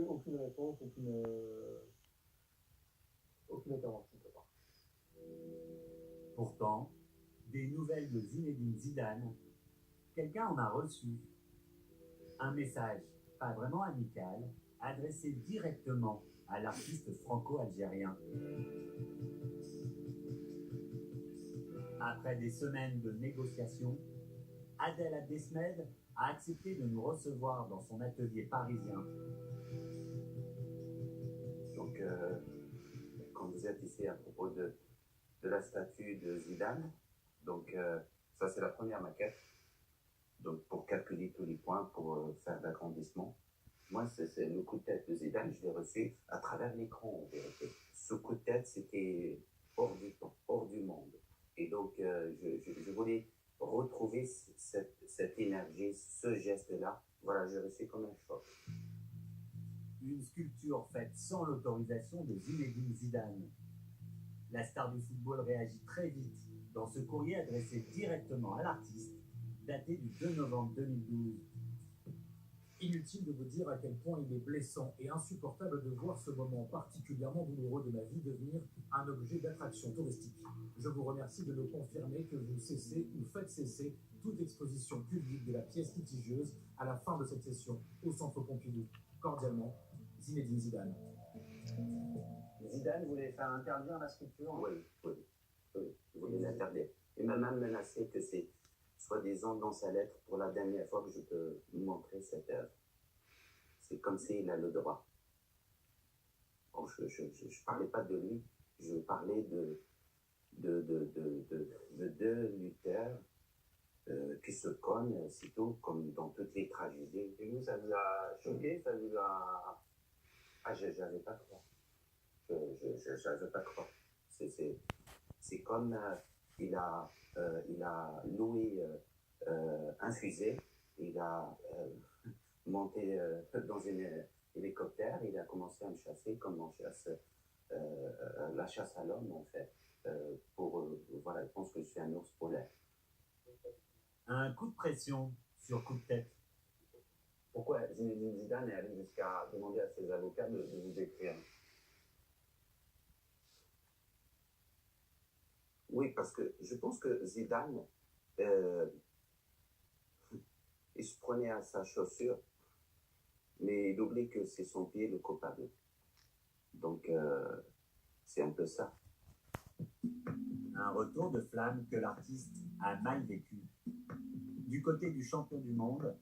aucune réponse, aucune intervention. Pourtant, des nouvelles de Zinedine Zidane, quelqu'un en a reçu. Un message, pas vraiment amical, adressé directement à l'artiste franco-algérien. Après des semaines de négociations, Adel Abdesmed a accepté de nous recevoir dans son atelier parisien. Donc, quand vous êtes ici à propos de la statue de Zidane, donc ça c'est la première maquette. Donc pour calculer tous les points, pour faire l'agrandissement. Moi, c'est le coup de tête de Zidane, je l'ai reçu à travers l'écran en vérité. Ce coup de tête, c'était hors du temps, hors du monde. Et donc, je voulais retrouver cette énergie, ce geste-là. Voilà, j'ai reçu comme un choc. Une sculpture faite sans l'autorisation de Zinedine Zidane. La star du football réagit très vite dans ce courrier adressé directement à l'artiste, daté du 2 novembre 2012. Inutile de vous dire à quel point il est blessant et insupportable de voir ce moment particulièrement douloureux de ma vie devenir un objet d'attraction touristique. Je vous remercie de me confirmer que vous cessez ou faites cesser toute exposition publique de la pièce litigieuse à la fin de cette session au Centre Pompidou. Cordialement, Zinedine Zidane. Zidane voulait faire interdire la sculpture? Oui. Il voulait l'interdire. Il m'a même menacé que c'est soi-disant dans sa lettre pour la dernière fois que je peux montrer cette œuvre. C'est comme s'il a le droit. Bon, je ne parlais pas de lui, je parlais de deux lutteurs qui se cognent, c'est tout, comme dans toutes les tragédies. Et vous, ça vous a choqué? Ça vous a... Ah, j'avais pas croire. J'avais pas croire. C'est comme il a loué un fusée, il a monté dans un hélicoptère, il a commencé à me chasser comme on chasse la chasse à l'homme en fait. Voilà, je pense que je suis un ours polaire. Un coup de pression sur coup de tête. Pourquoi Zinedine Zidane est allé jusqu'à demander à ses avocats de vous écrire? Oui, parce que je pense que Zidane, il se prenait à sa chaussure, mais il oublie que c'est son pied le coupable. Donc, c'est un peu ça. Un retour de flamme que l'artiste a mal vécu. Du côté du champion du monde,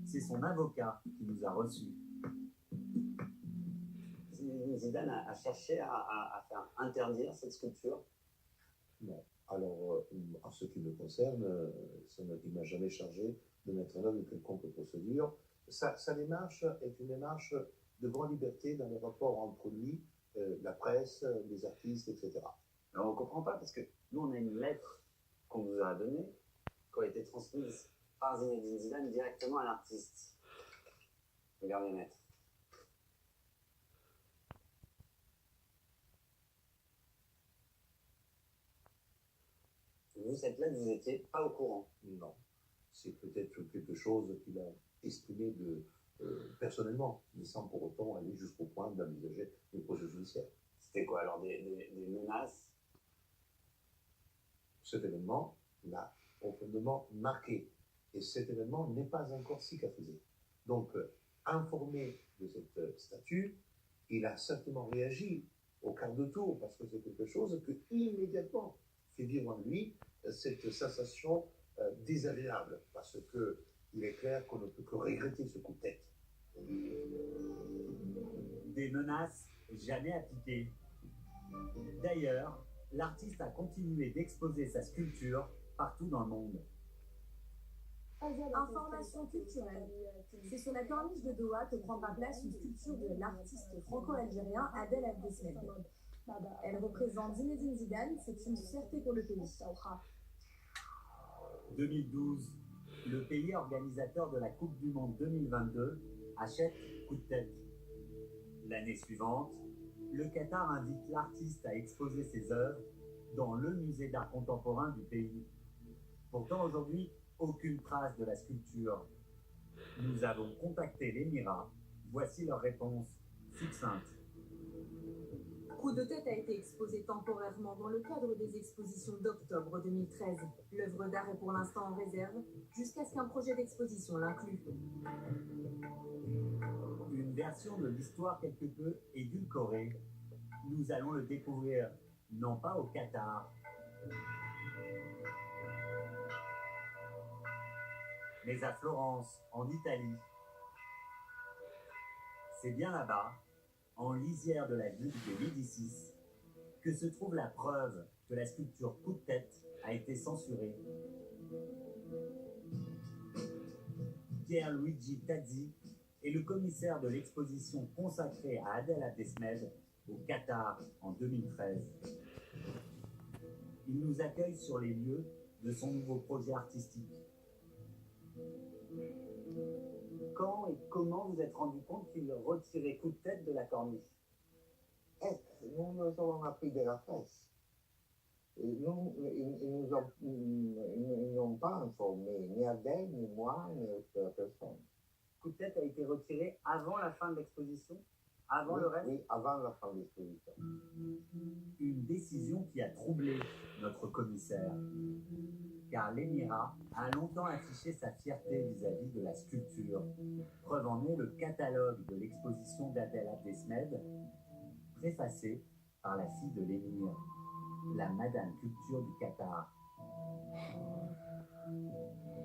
c'est son avocat qui nous a reçus. Zidane a cherché à faire interdire cette sculpture? Non. Alors, en ce qui me concerne, il ne m'a jamais chargé de mettre en œuvre une quelconque procédure. Sa démarche est une démarche de grande liberté dans les rapports entre lui, la presse, les artistes, etc. Alors, on ne comprend pas parce que nous, on a une lettre qu'on nous a donnée, qui a été transmise par Zinedine Zidane directement à l'artiste. Regardez, maître. Vous, cette lettre, vous n'étiez pas au courant? Non. C'est peut-être quelque chose qu'il a exprimé personnellement, mais sans pour autant aller jusqu'au point d'envisager une procédure judiciaire. C'était quoi alors, des menaces? Cet événement l'a profondément marqué. Et cet événement n'est pas encore cicatrisé. Donc, informé de cette statue, il a certainement réagi au quart de tour, parce que c'est quelque chose que immédiatement fait vivre en lui cette sensation désagréable, parce qu'il est clair qu'on ne peut que regretter ce coup de tête. Des menaces jamais appliquées. D'ailleurs, l'artiste a continué d'exposer sa sculpture partout dans le monde. Information culturelle. C'est sur la corniche de Doha que prendra place une sculpture de l'artiste franco-algérien Adel Abdesmed. Elle représente Zinedine Zidane, c'est une fierté pour le pays. 2012, le pays organisateur de la Coupe du Monde 2022 achète coup de tête. L'année suivante, le Qatar invite l'artiste à exposer ses œuvres dans le musée d'art contemporain du pays. Pourtant, aujourd'hui, aucune trace de la sculpture. Nous avons contacté l'Émirat. Voici leur réponse. succincte. Coup de tête a été exposé temporairement dans le cadre des expositions d'octobre 2013. L'œuvre d'art est pour l'instant en réserve, jusqu'à ce qu'un projet d'exposition l'inclue. Une version de l'histoire quelque peu édulcorée. Nous allons le découvrir, non pas au Qatar, mais à Florence, en Italie. C'est bien là-bas, en lisière de la ville de Médicis, que se trouve la preuve que la sculpture Coup de tête a été censurée. Pierluigi Tazzi est le commissaire de l'exposition consacrée à Adel Abdesmed au Qatar en 2013. Il nous accueille sur les lieux de son nouveau projet artistique. Quand et comment vous êtes rendu compte qu'il retirait Coup de tête de la corniche? Nous nous avons appris de la presse. Ils n'ont pas informé ni Adèle, ni moi, ni autre personne. Coup de tête a été retiré avant la fin de l'exposition? Avant le reste? Oui, avant la fin de l'exposition. Une décision qui a troublé notre commissaire, car l'émirat a longtemps affiché sa fierté vis-à-vis de la sculpture. Preuve en est le catalogue de l'exposition d'Adel Abdesmed, préfacé par la fille de l'émir, la Madame Culture du Qatar.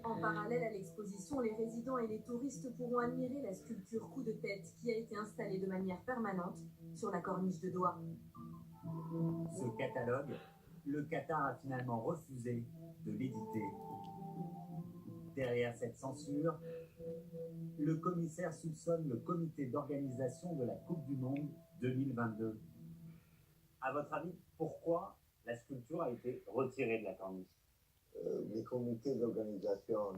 En parallèle à l'exposition, les résidents et les touristes pourront admirer la sculpture Coup de tête qui a été installée de manière permanente sur la corniche de Doha. Ce catalogue, le Qatar a finalement refusé de l'éditer. Derrière cette censure, le commissaire soupçonne le comité d'organisation de la Coupe du Monde 2022. À votre avis, pourquoi la sculpture a été retirée de la corniche? Le comité d'organisation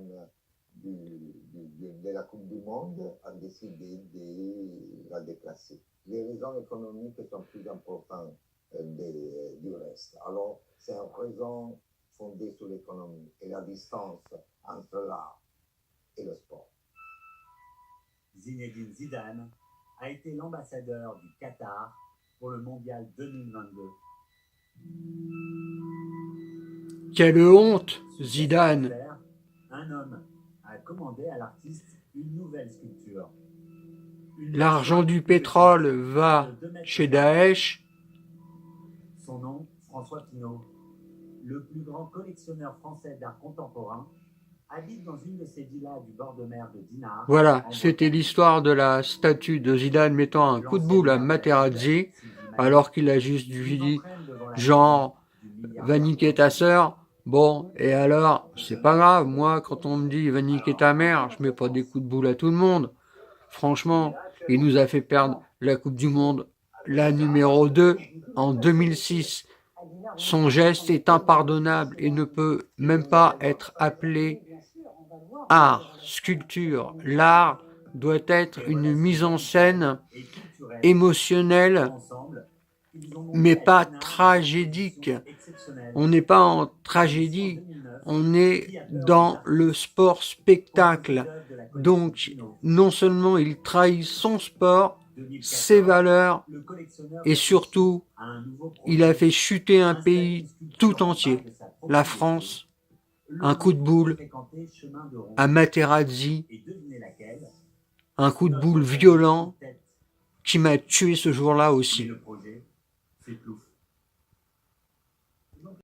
de la Coupe du Monde a décidé de la déplacer. Les raisons économiques sont plus importantes du reste. Alors, c'est une raison fondée sur l'économie et la distance entre l'art et le sport. Zinedine Zidane a été l'ambassadeur du Qatar pour le Mondial 2022. Quelle honte, Zidane! Un homme a commandé à l'artiste une nouvelle sculpture. L'argent du pétrole va chez Daesh. Son nom, François Pinault, le plus grand collectionneur français d'art contemporain, habite dans une de ces villas du bord de mer de Dinard. Voilà, c'était l'histoire de la statue de Zidane mettant un coup de boule à Materazzi, alors qu'il a juste dit genre va niquer ta sœur. Bon, et alors, c'est pas grave, moi quand on me dit va niquer ta mère, je mets pas des coups de boule à tout le monde. Franchement, il nous a fait perdre la Coupe du Monde, la numéro 2 en 2006. Son geste est impardonnable et ne peut même pas être appelé art, sculpture. L'art doit être une mise en scène émotionnelle, mais pas tragédique. On n'est pas en tragédie, on est dans le sport spectacle. Donc, non seulement il trahit son sport, ses valeurs, et surtout, il a fait chuter un pays tout entier, la France. Un coup de boule à Materazzi, un coup de boule violent qui m'a tué ce jour-là aussi. Le projet, c'est Plouf.